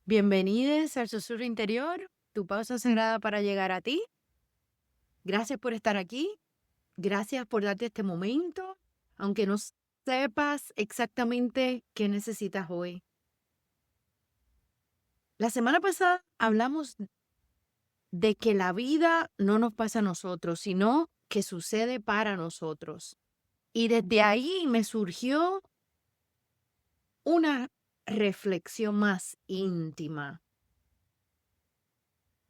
Bienvenidos al Susurro Interior, tu pausa sagrada para llegar a ti. Gracias por estar aquí, gracias por darte este momento, aunque no sepas exactamente qué necesitas hoy. La semana pasada hablamos de que la vida no nos pasa a nosotros, sino que sucede para nosotros. Y desde ahí me surgió una reflexión más íntima.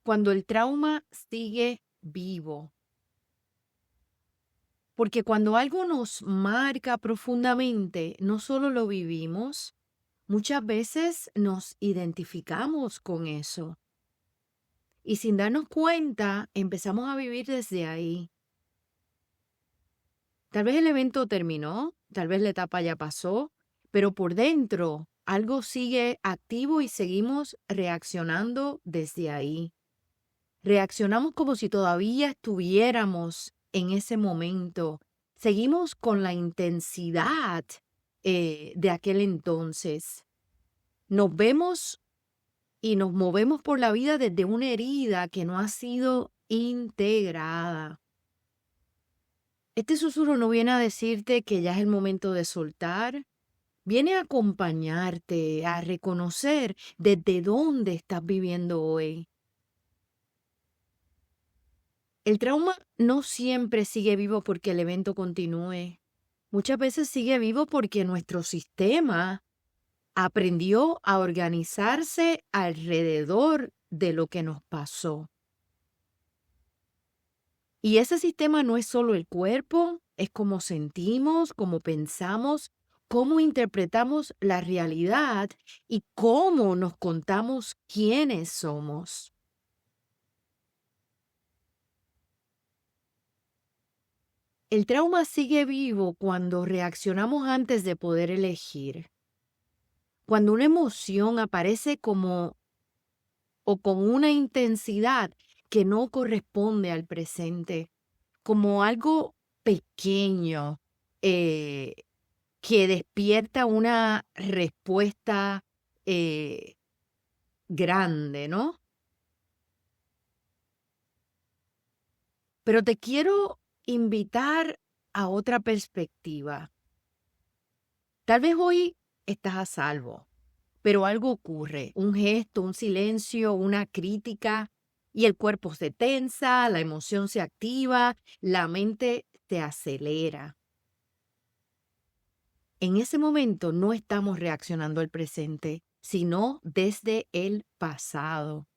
Cuando el trauma sigue vivo. Porque cuando algo nos marca profundamente, no solo lo vivimos, muchas veces nos identificamos con eso. Y sin darnos cuenta, empezamos a vivir desde ahí. Tal vez el evento terminó, tal vez la etapa ya pasó, pero por dentro algo sigue activo y seguimos reaccionando desde ahí. Reaccionamos como si todavía estuviéramos en ese momento. Seguimos con la intensidad de aquel entonces. Nos vemos y nos movemos por la vida desde una herida que no ha sido integrada. Este susurro no viene a decirte que ya es el momento de soltar. Viene a acompañarte, a reconocer desde dónde estás viviendo hoy. El trauma no siempre sigue vivo porque el evento continúe. Muchas veces sigue vivo porque nuestro sistema aprendió a organizarse alrededor de lo que nos pasó. Y ese sistema no es solo el cuerpo, es cómo sentimos, cómo pensamos, cómo interpretamos la realidad y cómo nos contamos quiénes somos. El trauma sigue vivo cuando reaccionamos antes de poder elegir. Cuando una emoción aparece como o con una intensidad que no corresponde al presente, como algo pequeño eh, que despierta una respuesta eh, grande, ¿no? Pero te quiero invitar a otra perspectiva. Tal vez hoy estás a salvo. Pero algo ocurre, un gesto, un silencio, una crítica, y el cuerpo se tensa, la emoción se activa, la mente se acelera. En ese momento no estamos reaccionando al presente, sino desde el pasado.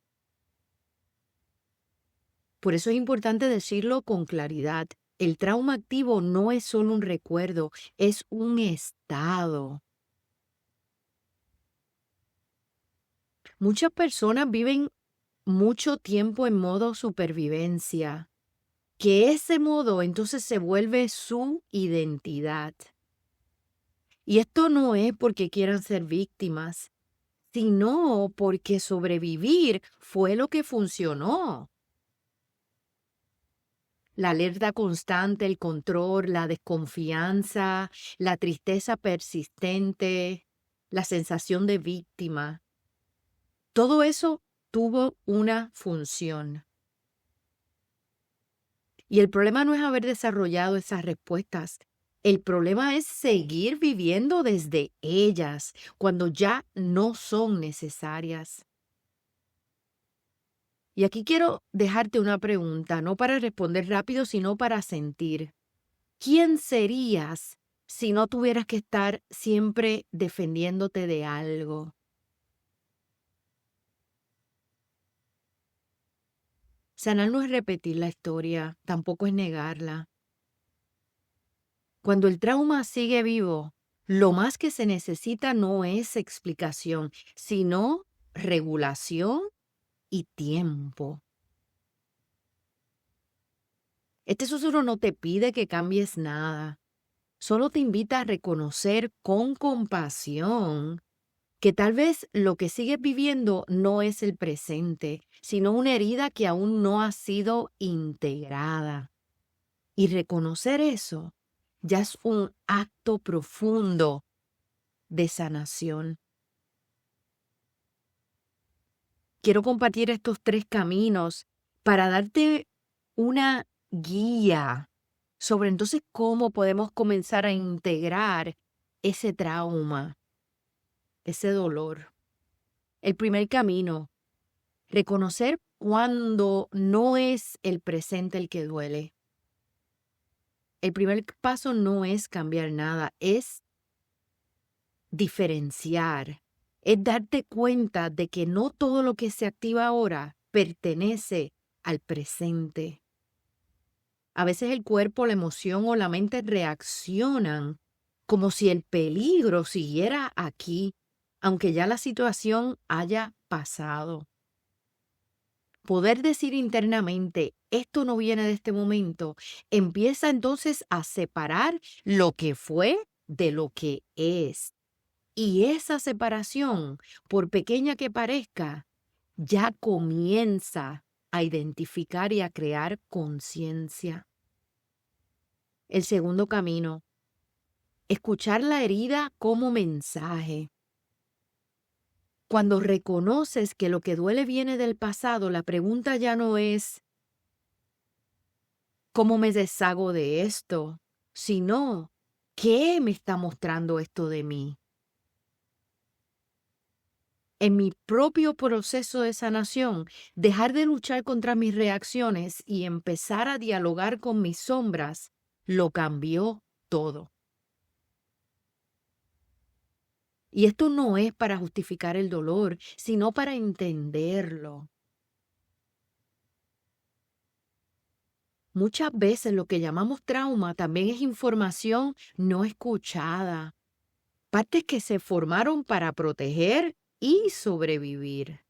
Por eso es importante decirlo con claridad. El trauma activo no es solo un recuerdo, es un estado. Muchas personas viven mucho tiempo en modo supervivencia, que ese modo entonces se vuelve su identidad. Y esto no es porque quieran ser víctimas, sino porque sobrevivir fue lo que funcionó. La alerta constante, el control, la desconfianza, la tristeza persistente, la sensación de víctima, todo eso tuvo una función. Y el problema no es haber desarrollado esas respuestas. El problema es seguir viviendo desde ellas cuando ya no son necesarias. Y aquí quiero dejarte una pregunta, no para responder rápido, sino para sentir. ¿Quién serías si no tuvieras que estar siempre defendiéndote de algo? Sanar no es repetir la historia, tampoco es negarla. Cuando el trauma sigue vivo, lo más que se necesita no es explicación, sino regulación y tiempo. Este susurro no te pide que cambies nada, solo te invita a reconocer con compasión que tal vez lo que sigues viviendo no es el presente, sino una herida que aún no ha sido integrada. Y reconocer eso ya es un acto profundo de sanación. quiero compartir estos 3 caminos para darte una guía sobre entonces cómo podemos comenzar a integrar ese trauma, ese dolor. El primer camino, reconocer cuando no es el presente el que duele. El primer paso no es cambiar nada, es diferenciar, es darte cuenta de que no todo lo que se activa ahora pertenece al presente. A veces el cuerpo, la emoción o la mente reaccionan como si el peligro siguiera aquí, aunque ya la situación haya pasado. Poder decir internamente, esto no viene de este momento, empieza entonces a separar lo que fue de lo que es. Y esa separación, por pequeña que parezca, ya comienza a identificar y a crear conciencia. El segundo camino, escuchar la herida como mensaje. Cuando reconoces que lo que duele viene del pasado, la pregunta ya no es ¿cómo me deshago de esto? Sino, ¿qué me está mostrando esto de mí? En mi propio proceso de sanación, dejar de luchar contra mis reacciones y empezar a dialogar con mis sombras, lo cambió todo. Y esto no es para justificar el dolor, sino para entenderlo. Muchas veces lo que llamamos trauma también es información no escuchada, partes que se formaron para proteger y sobrevivir.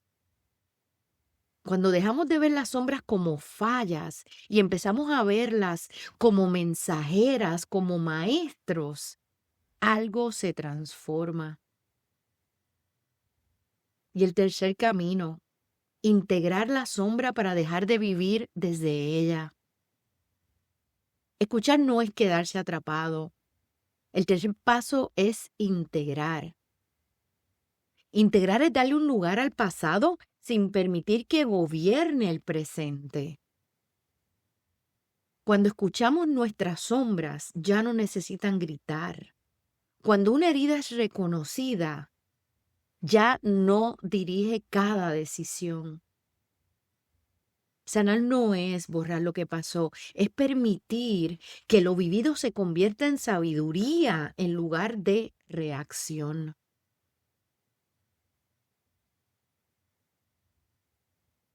Cuando dejamos de ver las sombras como fallas y empezamos a verlas como mensajeras, como maestros, algo se transforma. Y el tercer camino, integrar la sombra para dejar de vivir desde ella. Escuchar no es quedarse atrapado. El tercer paso es integrar. Integrar es darle un lugar al pasado sin permitir que gobierne el presente. Cuando escuchamos nuestras sombras, ya no necesitan gritar. Cuando una herida es reconocida, ya no dirige cada decisión. Sanar no es borrar lo que pasó, es permitir que lo vivido se convierta en sabiduría en lugar de reacción.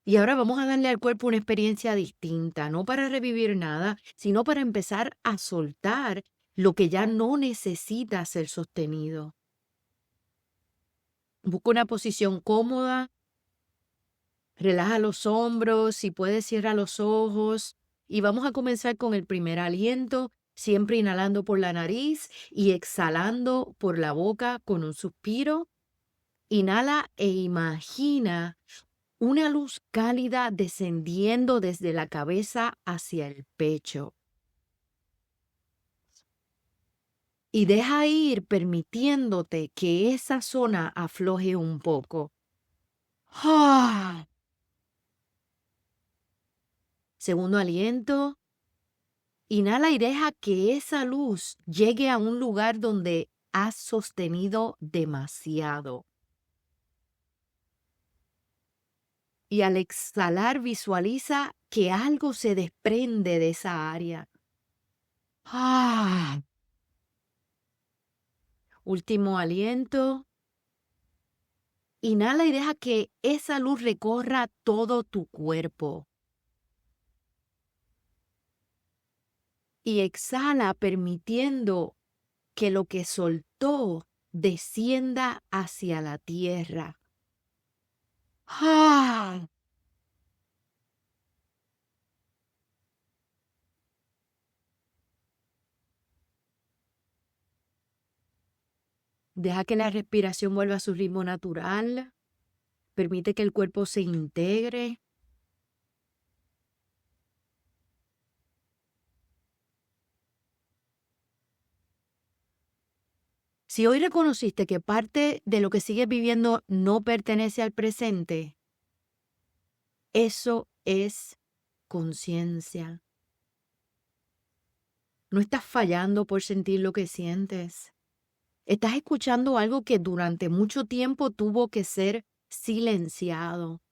Y ahora vamos a darle al cuerpo una experiencia distinta, no para revivir nada, sino para empezar a soltar lo que ya no necesita ser sostenido. Busca una posición cómoda, relaja los hombros, si puedes cierra los ojos y vamos a comenzar con el primer aliento, siempre inhalando por la nariz y exhalando por la boca con un suspiro. Inhala e imagina una luz cálida descendiendo desde la cabeza hacia el pecho. Y deja ir permitiéndote que esa zona afloje un poco. ¡Ah! Segundo aliento. Inhala y deja que esa luz llegue a un lugar donde has sostenido demasiado. Y al exhalar visualiza que algo se desprende de esa área. ¡Ah! Último aliento. Inhala y deja que esa luz recorra todo tu cuerpo. Y exhala permitiendo que lo que soltó descienda hacia la tierra. ¡Ah! Deja que la respiración vuelva a su ritmo natural. Permite que el cuerpo se integre. Si hoy reconociste que parte de lo que sigues viviendo no pertenece al presente, Eso es conciencia. No estás fallando por sentir lo que sientes. Estás escuchando algo que durante mucho tiempo tuvo que ser silenciado.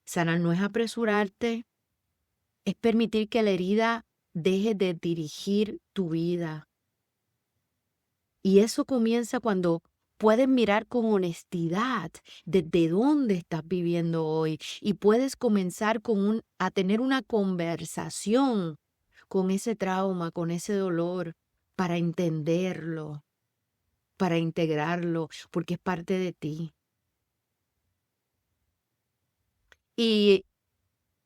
Sanar no es apresurarte, es permitir que la herida deje de dirigir tu vida. Y eso comienza cuando puedes mirar con honestidad desde dónde estás viviendo hoy y puedes comenzar a tener una conversación con ese trauma, con ese dolor, para entenderlo, para integrarlo, porque es parte de ti. Y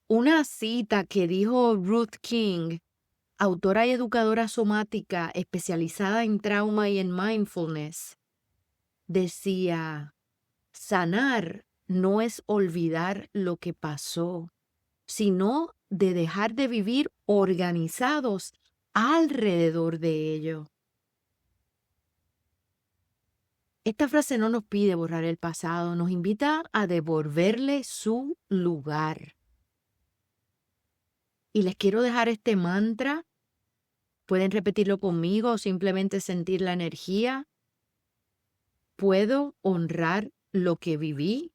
una cita que dijo Ruth King, autora y educadora somática especializada en trauma y en mindfulness, decía, sanar no es olvidar lo que pasó, sino de dejar de vivir organizados alrededor de ello. Esta frase no nos pide borrar el pasado, nos invita a devolverle su lugar. Y les quiero dejar este mantra. Pueden repetirlo conmigo o simplemente sentir la energía. Puedo honrar lo que viví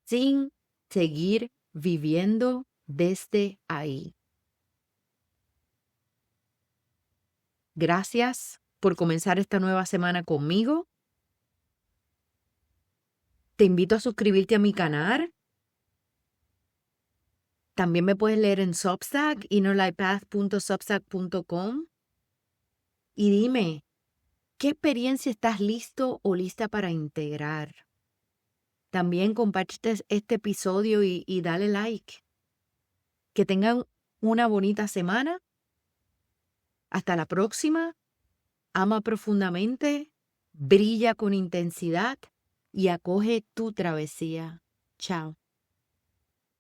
sin seguir viviendo desde ahí. Gracias por comenzar esta nueva semana conmigo. Te invito a suscribirte a mi canal. También me puedes leer en Substack, innerlightpath.substack.com. Y dime, ¿qué experiencia estás listo o lista para integrar? También comparte este episodio y dale like. Que tengan una bonita semana. Hasta la próxima. Ama profundamente, brilla con intensidad y acoge tu travesía. Chao.